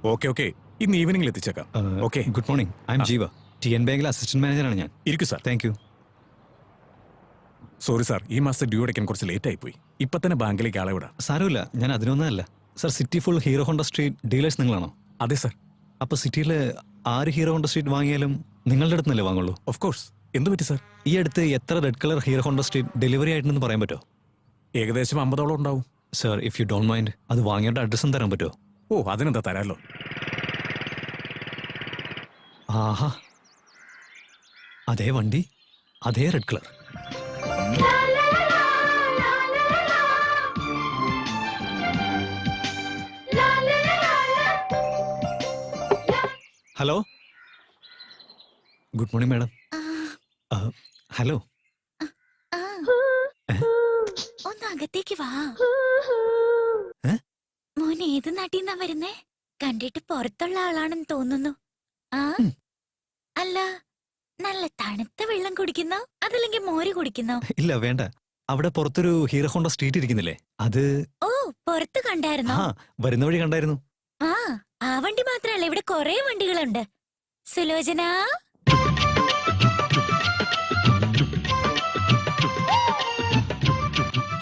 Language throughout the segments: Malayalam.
ഓക്കെ ഓക്കെ, ഇന്ന് ഈവനിംഗിൽ എത്തിച്ചേക്കാം. Okay. Good morning, I am Jeeva, TN ബാങ്കിലെ അസിസ്റ്റന്റ് മാനേജറാണ് ഞാൻ. ഇരിക്കൂ sir. Thank you. Sorry sir, ഈ മാസത്തെ ഡ്യൂ അടയ്ക്കാൻ കുറച്ച് ലേറ്റ് ആയിപ്പോയി. ഇപ്പൊ തന്നെ ബാങ്കിലേക്ക് ആളെ വിടാം. സാരമില്ല, ഞാൻ അതിനൊന്നല്ല. Sir, city full Hero Honda Street dealers നിങ്ങളാണോ? അതെ സാർ. അപ്പോൾ സിറ്റിയിൽ ആര് ഹീറോ ഹോണ്ട സ്ട്രീറ്റ് വാങ്ങിയാലും നിങ്ങളുടെ അടുത്ത് നിന്നല്ലേ വാങ്ങുള്ളൂ? Of course. എന്ത് പറ്റി സാർ? ഈ അടുത്ത് എത്ര red colour Hero Honda Street delivery ആയിട്ടുണ്ടെന്ന് പറയാൻ പറ്റുമോ? ഏകദേശം 50ഓളം ഉണ്ടാവും. Sir, if you don't mind, അത് വാങ്ങിയുടെ അഡ്രസ്സും തരാൻ പറ്റുമോ? ഓ, അതിനെന്താ, തരാമല്ലോ. ആഹാ, അതേ വണ്ടി, അതേ red colour. Hello, good morning madam. Hello, ഒന്ന് അകത്തേക്ക് വാ. മോൻ ഏത് നാട്ടിന്നാ വരുന്നേ? കണ്ടിട്ട് പുറത്തുള്ള ആളാണെന്ന് തോന്നുന്നു. ആ, അല്ല, നല്ല തണുത്ത വെള്ളം കുടിക്കുന്നോ അതല്ലെങ്കിൽ മോര് കുടിക്കുന്നോ? ഇല്ല വേണ്ട, അവിടെ പുറത്തൊരു ഹീറോ ഹോണ്ട സ്ട്രീറ്റ് ഇരിക്കുന്നില്ലേ, അത്. ഓ, പുറത്ത് കണ്ടായിരുന്നോ? ആ, വരുന്ന വഴി കണ്ടായിരുന്നു. ആ വണ്ടി മാത്രല്ല, ഇവിടെ കൊറേ വണ്ടികളുണ്ട്. സുലോചന,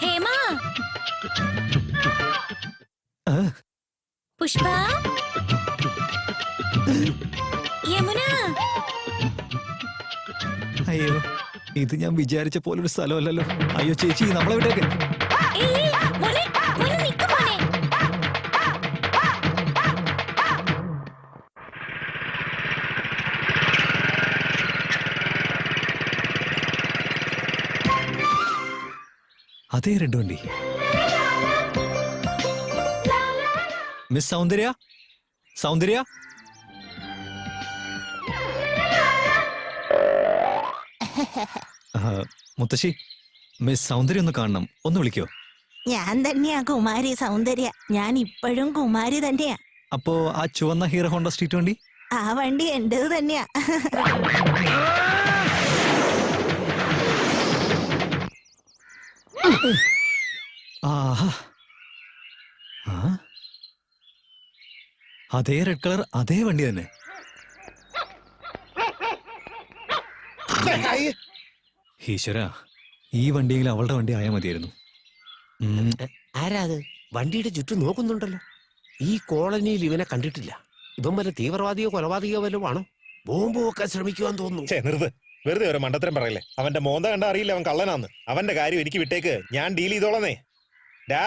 ഹേമ, പുഷ്പ, യമുന. അയ്യോ, ഇത് ഞാൻ വിചാരിച്ച പോലൊരു സ്ഥലമല്ലല്ലോ. അയ്യോ ചേച്ചി, നമ്മളെ വിട്ടേക്ക്. ഏയ്, മോനെ, മോനെ നിക്ക് മോനെ. അതേ റെഡ് വണ്ടി. മിസ് സൗന്ദര്യ, സൗന്ദര്യ. മുത്തശ്ശി, മിസ് സൗന്ദര്യ ഒന്ന് കാണണം, ഒന്ന് വിളിക്കോ? ഞാൻ തന്നെയാ കുമാരി സൗന്ദര്യ, ഞാൻ ഇപ്പോഴും കുമാരി തന്നെയാ. അപ്പോ ആ ചുവന്ന ഹീറോ ഹോണ്ട സ്ട്രീറ്റ് വണ്ടി? ആ വണ്ടി എന്റേത് തന്നെയാ. ആഹാ, അതേ റെഡ് കളർ, അതേ വണ്ടി തന്നെ. ഈശ്വര, ഈ വണ്ടിയെങ്കിൽ അവളുടെ വണ്ടി ആയാൽ മതിയായിരുന്നു. ആരാ അത് വണ്ടിയുടെ ചുറ്റും നോക്കുന്നുണ്ടല്ലോ? ഈ കോളനിയിൽ ഇവനെ കണ്ടിട്ടില്ല. ഇവൻ വല്ല തീവ്രവാദിയോ കൊലപാതകയോ വല്ലതും ആണോ? ബോംബ് വെക്കാൻ ശ്രമിക്കുവാൻ തോന്നുന്നു. വെറുതെ ഒരു മണ്ടത്തരം പറയല്ലേ. അവന്റെ മോന്ത കണ്ട അറിയില്ല അവൻ കള്ളനാന്ന്. അവന്റെ കാര്യം എനിക്ക് വിട്ടേക്ക്, ഞാൻ ഡീൽ ചെയ്തോളന്നേ. ഡാ,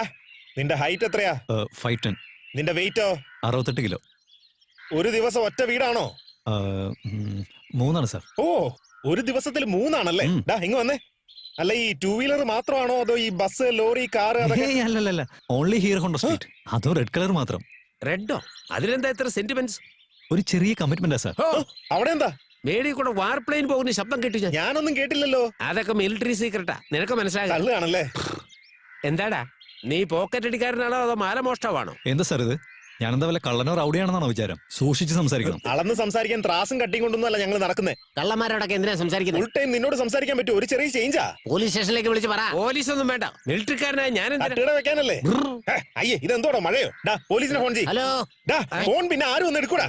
നിന്റെ ഹൈറ്റ് എത്രയാ? 5'10". നിന്റെ വെയിറ്റോ? 68 കിലോ. ഒരു ദിവസം ഒറ്റ വീടാണോ? 3 സാർ. ഓ, ഒരു ദിവസത്തിൽ 3 ഡാ, ഇങ്ങ് വന്നേ. അല്ല, ഈ 2 വീലർ മാത്രമാണോ അതോ ഈ ബസ്, ലോറി, കാറ്? അല്ലല്ല, ഓൺലി ഹീറോ ഹോണ്ട സ്ട്രീറ്റ്, അതും റെഡ് കളർ മാത്രം. റെഡോ? അതിലെന്താ ഇത്ര സെന്റിമെന്റ്സ്? ഒരു ചെറിയ കമ്മിറ്റ്മെന്റാ സാർ. അവിടെ എന്താ മേടി കൂടെ വാർപ്ലെയിൻ പോകുന്ന ശബ്ദം കേട്ടു ഞാൻ. ഞാനൊന്നും കേട്ടില്ലല്ലോ. അതൊക്കെ മിലിറ്ററി സീക്രട്ടാ, നിനക്ക് മനസ്സിലാകാം. കള്ളാണല്ലേ? എന്താടാ, നീ പോക്കറ്റ് അടിക്കാരനാണോ അതോ മാലമോഷ്ടാവാണോ? എന്താ സാർ ഇത്? ഞാനെന്താ വല്ല കള്ളനോ റൗഡിയാണെന്നാണോ വിചാരം? സൂക്ഷിച്ച് സംസാരിക്കണം. അളന്ന് സംസാരിക്കാൻ ത്രാസും കട്ടിയും കൊണ്ടൊന്നും അല്ല ഞങ്ങൾ നടക്കുന്നേ. കള്ളന്മാരോടൊക്കെ എന്തിനാ സംസാരിക്കുന്നത്? ഫുൾ ടൈം നിന്നോട് സംസാരിക്കാൻ പറ്റും. ഒരു ചെറിയ ചേഞ്ചാ. പോലീസ് സ്റ്റേഷനിലേക്ക് വിളിച്ച് പറ. പോലീസ് ഒന്നും വേണ്ട, മിലിറ്ററിക്കാരനായ ഞാൻ വെക്കാനല്ലേ? അയ്യേ, ഇതെന്തോടോ മഴയോ? ഡാ, പോലീസിനെ ഫോൺ ചെയ്യ്. ഹലോ. ഡാ, ഫോൺ പിന്നെ ആരും ഒന്ന് എടുക്കൂടാ.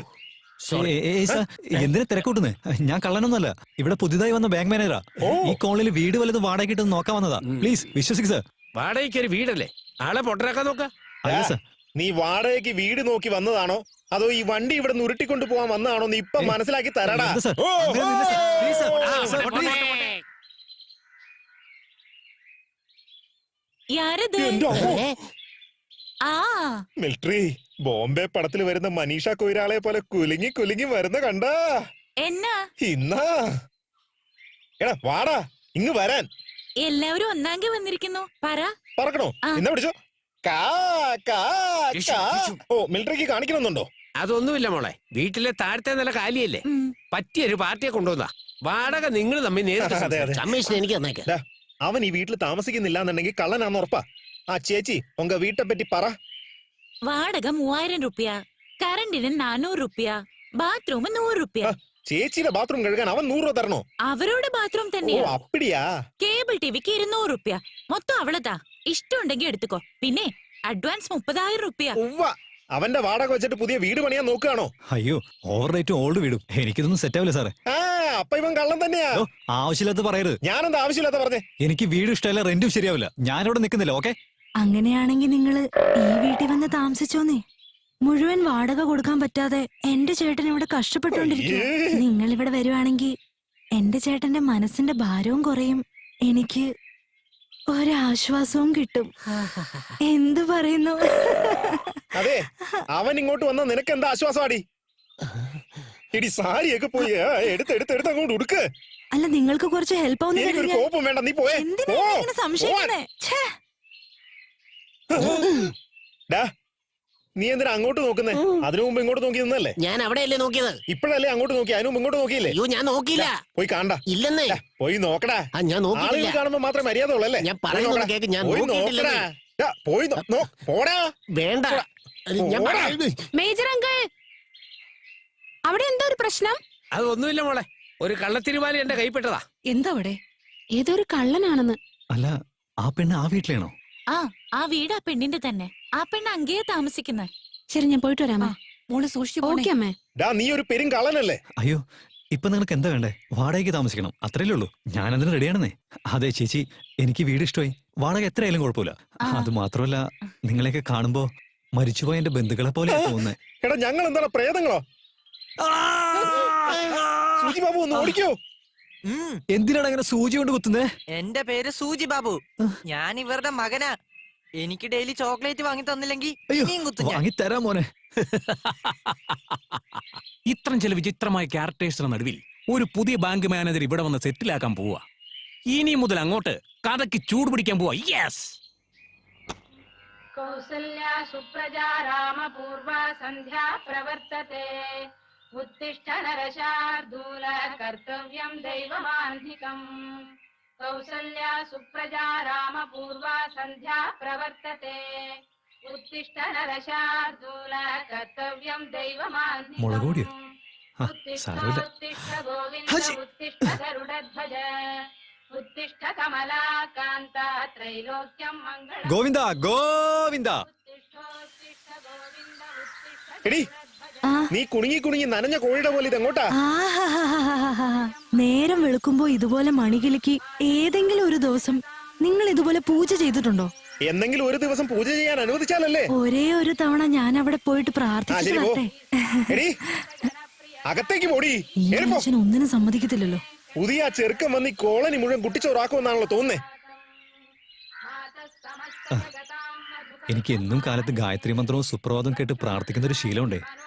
എന്തിനാ തിരക്കൂട്ടുന്നേ? ഞാൻ കള്ളനൊന്നുമല്ല, ഇവിടെ പുതിയതായി വന്ന ബാങ്ക് മാനേജറാ. ഈ കോളനിയിൽ വീട് വല്ലതും വാടക കിട്ടുന്ന നോക്കാൻ വന്നതാ. പ്ലീസ് വിശ്വസിക്ക് സാർ. വാടകയ്ക്ക് ഒരു വീടല്ലേ? ആളെ പൊട്ടരാക്കാൻ നോക്ക. അല്ല സാർ, നീ വാടകയ്ക്ക് വീട് നോക്കി വന്നതാണോ അതോ ഈ വണ്ടി ഇവിടെ നിന്ന് ഉരുട്ടിക്കൊണ്ടു പോവാൻ വന്നതാണോ നീ ഇപ്പൊ മനസ്സിലാക്കി തരടാ. മിലിറ്ററി ബോംബെ പടത്തിൽ വരുന്ന മനീഷ കൊയ്രാളെ പോലെ കുലുങ്ങി കുലുങ്ങി വരുന്ന കണ്ടാ എന്നാ ഇന്നാ. എടാ വാടാ, ഇങ്ങ് വരാൻ. എല്ലാവരും ഒന്നാങ്കി വന്നിരിക്കുന്നു. പറക്കണോ? എന്നാ പിടിച്ചോ. ഓ, മിലിറ്ററിക്ക് കാണിക്കണമെന്നുണ്ടോ? അതൊന്നുമില്ല മോളെ, വീട്ടിലെ താഴത്തെ നില കാലിയല്ലേ, പറ്റിയൊരു പാർട്ടിയെ കൊണ്ടുവന്നാ. വാടക നിങ്ങൾ തമ്മിൽ കമ്മീഷൻ എനിക്ക് തന്നേക്കാം. അവൻ ഈ വീട്ടിൽ താമസിക്കുന്നില്ല എന്നുണ്ടെങ്കിൽ കള്ളനാന്ന് ഉറപ്പാ. ആ ചേച്ചി ഉങ്ക വീട്ടെ പറ്റി പറ. വാടക 3000 രൂപ, കറണ്ടിന് 400 രൂപ, ബാത്റൂം 100 രൂപ. ചേച്ചിയുടെ ബാത്റൂം കഴുകാൻ അവൻ 100 രൂപ തരണോ? അവരോട് ബാത്റൂം തന്നെയാ. അപ്പടിയാ. കേബിൾ ടിവിക്ക് 200 രൂപ. മൊത്തം അവളതാ. ഇഷ്ടമുണ്ടെങ്കിൽ എടുത്തുക്കോ. പിന്നെ അഡ്വാൻസ് 30,000 രൂപ. അവന്റെ വാടക വെച്ചിട്ട് പുതിയ വീട് പണിയാൻ നോക്കുകയാണോ? അയ്യോ, ഓവർ റേറ്റും ഓൾഡ് വീടും എനിക്കിതൊന്നും സെറ്റ് ആവില്ല സാറേ. ആ അപ്പൊ ഇവൻ കള്ളൻ തന്നെയാ. ഓ, ആവശ്യമില്ലാത്ത പറയരുത്. ഞാനെന്താ ആവശ്യമില്ലാത്ത പറഞ്ഞേ? എനിക്ക് വീട് ഇഷ്ടമല്ല, റെന്റും ശരിയാവില്ല. ഞാനിവിടെ നിൽക്കുന്നില്ല. ഓക്കെ, അങ്ങനെയാണെങ്കിൽ നിങ്ങള് ഈ വീട്ടിൽ വന്ന് താമസിച്ചോന്നേ. മുഴുവൻ വാടക കൊടുക്കാൻ പറ്റാതെ എന്റെ ചേട്ടൻ ഇവിടെ കഷ്ടപ്പെട്ടുകൊണ്ടിരിക്കുക. നിങ്ങൾ ഇവിടെ വരുവാണെങ്കിൽ എന്റെ ചേട്ടന്റെ മനസ്സിന്റെ ഭാരവും കുറയും, എനിക്ക് ഒരാശ്വാസവും കിട്ടും. എന്തു പറയുന്നു? അതെ, അവൻ ഇങ്ങോട്ട് വന്ന നിനക്ക് എന്താ ആശ്വാസമാടി? എടി സാരിയൊക്കെ പോയി എടുത്ത് അങ്ങോട്ട് ഉടുക്ക്. അല്ല, നിങ്ങൾക്ക് കുറച്ച് ഹെൽപ്പ് എനിക്കൊരു കോപ്പം വേണ്ട, നീ പോയേ. എന്തിനാ സംശയിക്കുന്നേ? ഡാ, നീ എന്തിനാ അങ്ങോട്ട് നോക്കുന്നേ? അതിനു മുമ്പ് ഇങ്ങോട്ട് നോക്കി നിന്നല്ലേ? ഞാൻ അവിടെയല്ലേ നോക്കിയത്. ഇപ്പഴല്ലേ അങ്ങോട്ട് നോക്കി, അതിനു മുമ്പ് ഇങ്ങോട്ട് നോക്കിയില്ലേ? അയ്യോ, ഞാൻ നോക്കിയില്ല. പോയി കാണണ്ട. ഇല്ലെന്നേ. പോയി നോക്കടാ. ഞാൻ ആളുകൾ നോക്കിയില്ല. കാണുമ്പോ മാത്രമേ മര്യാദ ഉള്ളല്ലേ? ഞാൻ പറയുന്നത് കേക്ക്. ഞാൻ പോയി നോക്കിയിട്ടില്ലെന്നേ. നോക്കടാ. പോയി പോടാ. വേണ്ട, ഞാൻ പോടാ. മേജർ അങ്കിൾ, അവിടെ എന്താ ഒരു പ്രശ്നം? അതൊന്നുമില്ല മോളെ, ഒരു കള്ളത്തിരുമാലി എന്റെ കൈപ്പെട്ടതാ. എന്താ അവിടെ? ഏതൊരു കള്ളനാണെന്ന്. അല്ല, ആ പെണ്ണ് ആ വീട്ടിലാണോ? ആ വീട് ആ പെണ്ണിന്റെ തന്നെ. ആ പെണ്ണ് അങ്ങേ താമസിക്കുന്നത്. ശരി, ഞാൻ പോയിട്ട് വരാമേ. മോള് സൂക്ഷിച്ചു. ഓക്കെ അമ്മേ. ഡാ, നീ ഒരു പെരും കള്ളനല്ലേ? അയ്യോ, ഇപ്പൊ നിങ്ങൾക്ക് എന്താ വേണ്ടേ? വാടകയ്ക്ക് താമസിക്കണം, അത്രയല്ലേ ഉള്ളൂ. ഞാനതിന് റെഡിയാണെന്നേ. അതെ ചേച്ചി, എനിക്ക് വീട് ഇഷ്ടമായി. വാടക എത്രയായാലും കുഴപ്പമില്ല. അത് മാത്രമല്ല, നിങ്ങളെയൊക്കെ കാണുമ്പോ മരിച്ചുപോയ എന്റെ ബന്ധുക്കളെ പോലെ തോന്നുന്നേ. എടാ, ഞങ്ങൾ എന്താണ് പ്രേതങ്ങളോ? സൂചി ബാബു ഒന്ന് ഓടിക്കോ. എന്തിനാണ് അങ്ങനെ സൂചി കൊണ്ട് കുത്തുന്നേ? എന്റെ പേര് സൂജി ബാബു. ഞാൻ ഇവരുടെ മകനാ. എനിക്ക് ഡെയിലി ചോക്ലേറ്റ് വാങ്ങി തന്നില്ലെങ്കിൽ ഇനിയും കുത്തും ഞാൻ. വാങ്ങി തരാം മോനെ. ഇത്രയും ചില വിചിത്രമായ ക്യാരക്ടേഴ്സിന് നടുവിൽ ഒരു പുതിയ ബാങ്ക് മാനേജർ ഇവിടെ വന്ന് സെറ്റിലാക്കാൻ പോവാ. ഇനി മുതൽ അങ്ങോട്ട് കഥയ്ക്ക് ചൂട് പിടിക്കാൻ പോവാ. യെസ്. കൗസല്യ സുപ്രജാ രാമപൂർവ സന്ധ്യാ പ്രവർത്തത്തെ. ഉത്തിഷ്ഠ നരശാർദൂല കർത്തവ്യം ദൈവമാന്ധികം. കൗസല്യ സുപ്രജാ രാമപൂർവ സന്ധ്യാ പ്രവർത്തത്തെ. ഉത്തിഷ്ഠ നരശാർദൂല കർത്തവ്യം ദൈവമാന്ധികം. മുളകുപൊടിയോ? ആ, ഉത്തിഷ്ഠ സാരമില്ല. ഉത്തിഷ്ഠ ഗോവിന്ദ ഉത്തിഷ്ഠ ഗരുഡധ്വജ. ഉത്തിഷ്ഠ കമലാകാന്ത ത്രൈലോക്യം മംഗളം. ഗോവിന്ദ ഗോവിന്ദ. ഉത്തിഷ്ഠോത്തിഷ്ഠ ഗോവിന്ദ ഉത്തിഷ്ഠ എടി, നീ കുണുങ്ങി നനഞ്ഞ കോഴിയുടെ പോലെ ഇതെങ്ങോട്ടാ? നേരം വെളുക്കുമ്പോ ഇതുപോലെ മണികിലുക്കി ഏതെങ്കിലും ഒരു ദിവസം നിങ്ങൾ ഇതുപോലെ പൂജ ചെയ്തിട്ടുണ്ടോ? എന്തെങ്കിലും ഒരു ദിവസം പൂജ ചെയ്യാൻ അനുവദിച്ചാലല്ലേ? ഒരേ ഒരു തവണ ഞാൻ അവിടെ പോയിട്ട് പ്രാർത്ഥിച്ചു ശരി, പോ. വരട്ടെ. എടി, അകത്തേക്ക് പോടി. ഈ ഏറി പോ. മനുഷ്യൻ ഒന്നിനും സമ്മതിക്കത്തില്ലല്ലോ. പുതിയ ആ ചെറുക്കം വന്ന് ഈ കോളനി മുഴുവൻ കുട്ടിച്ചോറാക്കുമെന്നാണല്ലോ തോന്നുന്നേ. എനിക്ക് എന്നും കാലത്ത് ഗായത്രി മന്ത്രവും സുപ്രഭാതവും കേട്ട് പ്രാർത്ഥിക്കുന്ന ഒരു ശീലമുണ്ടേ.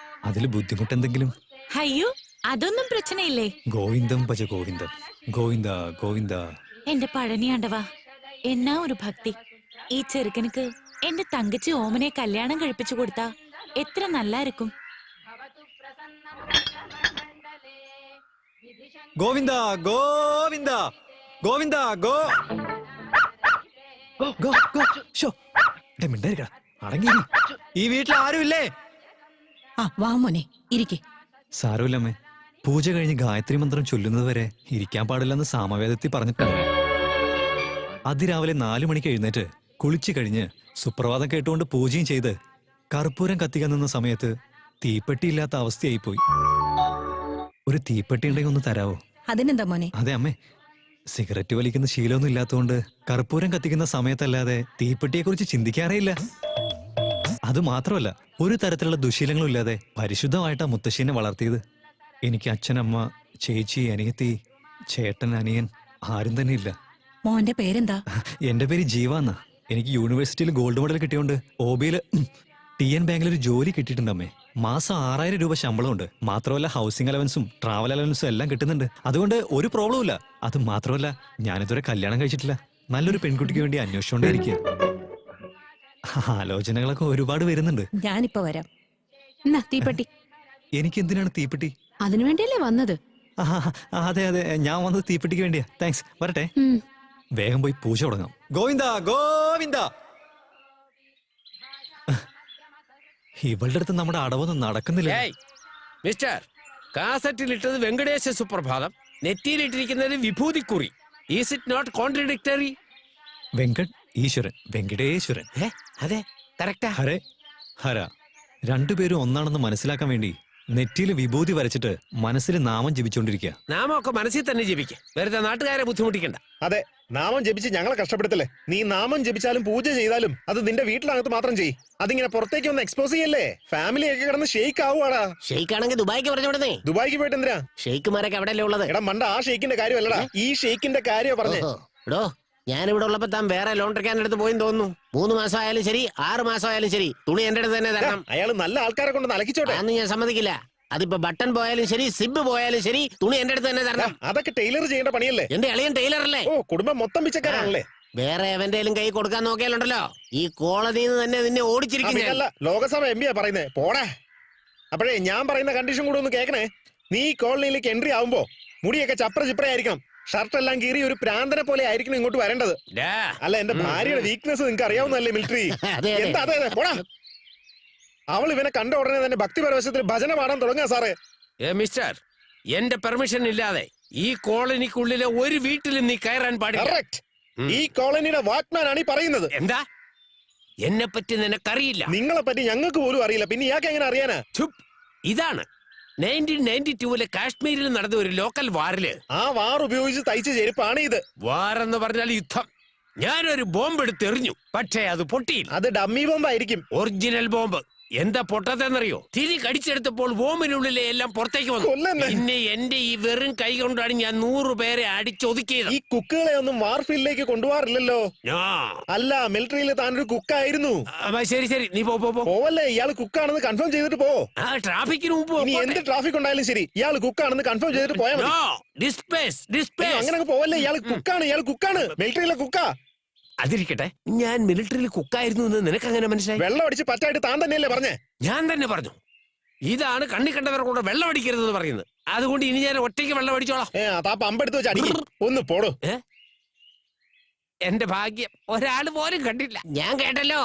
അതിൽ ബുദ്ധിമുട്ടെന്തെങ്കിലും? അയ്യോ, അതൊന്നും പ്രശ്നയില്ലേ. ഗോവിന്ദം ഭജ ഗോവിന്ദം, ഗോവിന്ദ ഗോവിന്ദ. എന്റെ പഴനിയാണ്ടവാ, എന്നാ ഒരു ഭക്തി. ഈ ചെറുക്കനുക്ക് എന്റെ തങ്കച്ചി ഓമനെ കല്യാണം കഴിപ്പിച്ചു കൊടുത്താ എത്ര നല്ലായിരിക്കും. ഗോവിന്ദ ഗോവിന്ദ ഗോവിന്ദ ഗോ ഗോ ഗോ. ശോ, മിണ്ടായിരിക്കടാ, അടങ്ങിയിരി. ഈ വീട്ടിൽ ആരുമില്ലേ? വാ മോനെ, ഇരിക്കെ. സാരമില്ലമ്മേ, പൂജ കഴിഞ്ഞ് ഗായത്രി മന്ത്രം ചൊല്ലുന്നത് വരെ ഇരിക്കാൻ പാടില്ലെന്ന് സാമവേദത്തിൽ പറഞ്ഞിട്ടുണ്ട്. അതിരാവിലെ 4 മണിക്ക് എഴുന്നേറ്റ് കുളിച്ചു കഴിഞ്ഞ് സുപ്രഭാതം കേട്ടുകൊണ്ട് പൂജയും ചെയ്ത് കർപ്പൂരം കത്തിക്കാൻ നിന്ന സമയത്ത് തീപ്പെട്ടിയില്ലാത്ത അവസ്ഥയായിപ്പോയി. ഒരു തീപ്പെട്ടി ഉണ്ടെങ്കിൽ ഒന്ന് തരാവോ? അതിനെന്താ മോനെ? അതെ അമ്മേ, സിഗരറ്റ് വലിക്കുന്ന ശീലമൊന്നും ഇല്ലാത്തതുകൊണ്ട് കർപ്പൂരം കത്തിക്കുന്ന സമയത്തല്ലാതെ തീപ്പെട്ടിയെ കുറിച്ച് ചിന്തിക്കാറേയില്ല. അത് മാത്രമല്ല, ഒരു തരത്തിലുള്ള ദുശീലങ്ങളും ഇല്ലാതെ പരിശുദ്ധമായിട്ടാ മുത്തശ്ശീനെ വളർത്തിയത്. എനിക്ക് അച്ഛനമ്മ, ചേച്ചി, അനിയത്തി, ചേട്ടൻ, അനിയൻ ആരും തന്നെ ഇല്ല. മോന്റെ പേരെന്താ? എന്റെ പേര് ജീവ എന്നാ. എനിക്ക് യൂണിവേഴ്സിറ്റിയിൽ ഗോൾഡ് മെഡൽ കിട്ടിയോണ്ട് OBയില് TN ബാങ്കിൽ ഒരു ജോലി കിട്ടിയിട്ടുണ്ടമ്മേ. മാസം 6000 രൂപ ശമ്പളമുണ്ട്. മാത്രമല്ല ഹൗസിംഗ് അലവൻസും ട്രാവൽ അലവൻസും എല്ലാം കിട്ടുന്നുണ്ട്. അതുകൊണ്ട് ഒരു പ്രോബ്ലം ഇല്ല. അത് മാത്രമല്ല, ഞാനിതുവരെ കല്യാണം കഴിച്ചിട്ടില്ല. നല്ലൊരു പെൺകുട്ടിക്ക് വേണ്ടി അന്വേഷിച്ചുകൊണ്ടേയിരിക്കുക. ആലോചനകളൊക്കെ ഒരുപാട് വരുന്നുണ്ട്. ഞാനിപ്പോ വരാം. എന്നാ തീപ്പെട്ടി. എനിക്ക് എന്തിനാണ് തീപ്പെട്ടി? അതിനു വേണ്ടിയല്ലേ വന്നത്? അതെ അതെ, ഞാൻ വന്നത് തീപ്പെട്ടിക്ക് വേണ്ടിയാ. താങ്ക്സ്, വരട്ടെ. വേഗം പോയി പൂജ തുടങ്ങാം. ഗോവിന്ദ ഗോവിന്ദ. ഇവളുടെ അടുത്ത് നമ്മുടെ അടവൊന്നും നടക്കുന്നില്ല. മിസ്റ്റർ, കാസറ്റിലിട്ടത് വെങ്കടേശ സുപ്രഭാതം, നെറ്റിയിലിട്ടിരിക്കുന്നത് വിഭൂതിക്കുറി. Is it not contradictory? Venkat Eswaran, Venkateswaran. അതെ, കറക്റ്റാ. ഹരേ ഹര. രണ്ടുപേരും ഒന്നാണെന്ന് മനസ്സിലാക്കാൻ വേണ്ടി നെറ്റിയിൽ വിഭൂതി വരച്ചിട്ട് മനസ്സിൽ നാമം ജപിച്ചോണ്ടിരിക്കുക. നാമൊക്കെ മനസ്സിൽ തന്നെ ജപിക്കും, വെറുതെ നാട്ടുകാരെ ബുദ്ധിമുട്ടിക്കണ്ട. അതെ, നാമം ജപിച്ച് ഞങ്ങളെ കഷ്ടപ്പെടുത്തല്ലേ. നീ നാമം ജപിച്ചാലും പൂജ ചെയ്താലും അത് നിന്റെ വീട്ടിനകത്ത് മാത്രം ചെയ്യ്. അതിങ്ങനെ പുറത്തേക്ക് ഒന്ന് എക്സ്പോസ് ചെയ്യല്ലേ. ഫാമിലി ഒക്കെ കിടന്ന് ഷെയ്ക്ക് ആവുവാടാ. ഷെയ്ക്ക് ആണെങ്കിൽ ദുബായിക്ക് പറഞ്ഞു വിടുന്നേ. ദുബായിക്ക് പോയിട്ട് എന്തിനാ? ഷെയ്ക്കുമാരൊക്കെ എവിടെയല്ലേ ഉള്ളത്? എടാ മണ്ട, ആ ഷെയ്ക്കിന്റെ കാര്യമല്ലടാ, ഈ ഷെയ്ക്കിന്റെ കാര്യം പറഞ്ഞേ. എടോ, ഞാനിവിടെ ഉള്ളപ്പോ താൻ വേറെ ലോണ്ടറിക്കാൻ എടുത്ത് പോയെന്ന് തോന്നുന്നു. 3 മാസം ആയാലും ശരി, 6 മാസം ആയാലും ശരി, തുണി എന്റെ അടുത്ത് തന്നെ തരണം. അയാൾ നല്ല ആൾക്കാരെ കൊണ്ട് അലക്കിച്ചോട്ടെ. അന്ന് ഞാൻ സമ്മതിക്കില്ല. അതിപ്പോ ബട്ടൺ പോയാലും ശരി, സിബ് പോയാലും ശരി, തുണി എന്റെ അടുത്ത് തന്നെ തരണം. അതൊക്കെ ടൈലർ ചെയ്യേണ്ട പണിയല്ലേ. എന്റെ അളിയൻ ടൈലർ അല്ലേ? ഓ, കുടുംബം മൊത്തം പിച്ചക്കാരാണല്ലേ. വേറെ എവന്റെയും കൈ കൊടുക്കാൻ നോക്കിയാലുണ്ടല്ലോ, ഈ കോളനിയിൽ നിന്ന് തന്നെ നിന്നെ ഓടിച്ചിരിക്കും ഞാൻ. അല്ല, ലോകസഭ എം പിയാ പറയുന്നേ, പോടാ. അപ്പോഴേ ഞാൻ പറയുന്ന കണ്ടീഷൻ കൂടെ ഒന്ന് കേൾക്കണേ. നീ ഈ കോളനിയിലേക്ക് എൻട്രി ആവുമ്പോ മുടിയൊക്കെ ചപ്ര ചിപ്രയായിരിക്കണം, ഷർട്ട് എല്ലാം കീറി ഒരു പ്രാന്തനെ പോലെ ആയിരിക്കണം ഇങ്ങോട്ട് വരേണ്ടത്. അല്ല, എന്റെ ഭാര്യയുടെ വീക്ക്നെസ് നിങ്ങൾക്ക് അറിയാവുന്നല്ലേ മിലിറ്ററി. അതെ, അതെ. എന്താ? അതെ, പോടാ. അവൾ ഇവനെ കണ്ട ഉടനെ തന്നെ ഭക്തിപരവശത്തിൽ ഭജന പാടാൻ തുടങ്ങാ സാറേ. മിസ്റ്റർ, എന്റെ പെർമിഷൻ ഇല്ലാതെ ഈ കോളനിക്കുള്ളിലെ ഒരു വീട്ടിലും നീ കയറാൻ പാടില്ല. കറക്റ്റ്. ഈ കോളനിയുടെ വാച്ച്മാൻ ആണ് ഈ പറയുന്നത്. എന്താ? എന്നെ പറ്റി നിനക്കറിയില്ല. നിങ്ങളെ പറ്റി ഞങ്ങൾക്ക് പോലും അറിയില്ല, പിന്നെ ഇയാൾക്ക് എങ്ങനെ അറിയാനാ? ചുപ്. ഇതാണ് 1992 കാശ്മീരിൽ നടന്ന ഒരു ലോക്കൽ വാറില് ആ വാർ ഉപയോഗിച്ച് തയ്ച്ച ചെരുപ്പാണ് ഇത്. വാറെന്ന് പറഞ്ഞാൽ യുദ്ധം. ഞാനൊരു ബോംബ് എടുത്തെറിഞ്ഞു, പക്ഷേ അത് പൊട്ടിയില്ല. അത് ഡമ്മി ബോംബായിരിക്കും. Original bomb. എന്താ പൊട്ടത്തെന്നറിയോ? തിരി കടിച്ചെടുത്തപ്പോൾ ബോംബിനുള്ളിലെ എല്ലാം പുറത്തേക്ക് വന്നു. കൊല്ലന്നെ. പിന്നെ എന്റെ ഈ വെറും കൈ കൊണ്ടാണ് ഞാൻ 100 പേരെ അടിച്ചൊതുക്കിയത്. ഈ കുക്കുകളെ ഒന്നും വാർഫീൽഡിലേക്ക് കൊണ്ടുപോകാറില്ലല്ലോ. അല്ല, മിലിറ്ററിയിൽ താനൊരു കുക്കായിരുന്നു. ശരി ശരി, നീ പോ. പോവല്ലേ, ഇയാൾ കുക്കാണെന്ന് കൺഫേം ചെയ്തിട്ട് പോ. ട്രാഫിക്കിന് മുമ്പ് ഇനി എന്ത് ട്രാഫിക് ഉണ്ടായാലും ശരി, ഇയാൾ കുക്കാണെന്ന് കൺഫേം ചെയ്തിട്ട് പോയാൽ മതി. അങ്ങനെ പോവല്ലേ, ഇയാൾ കുക്കാണ്, മിലിറ്ററിയിലെ കുക്കാ. അതിരിക്കട്ടെ, ഞാൻ മിലിറ്ററിയിൽ കുക്കായിരുന്നു എന്ന് നിനക്ക് അങ്ങനെ മനസ്സിലായി? വെള്ളം അടിച്ച് പറ്റായിട്ട് താൻ തന്നെയല്ലേ പറഞ്ഞേ? ഞാൻ തന്നെ പറഞ്ഞു. ഇതാണ് കണ്ണി കണ്ടവർ കൂടെ വെള്ളം അടിക്കരുതെന്ന് പറയുന്നത്. അതുകൊണ്ട് ഇനി ഞാൻ ഒറ്റയ്ക്ക് വെള്ളം അടിച്ചോളാം. താ പമ്പെടുത്ത് വെച്ച് അടിക്കും. ഒന്ന് പോടോ. എന്റെ ഭാഗ്യം, ഒരാള് പോലും കണ്ടില്ല. ഞാൻ കേട്ടല്ലോ.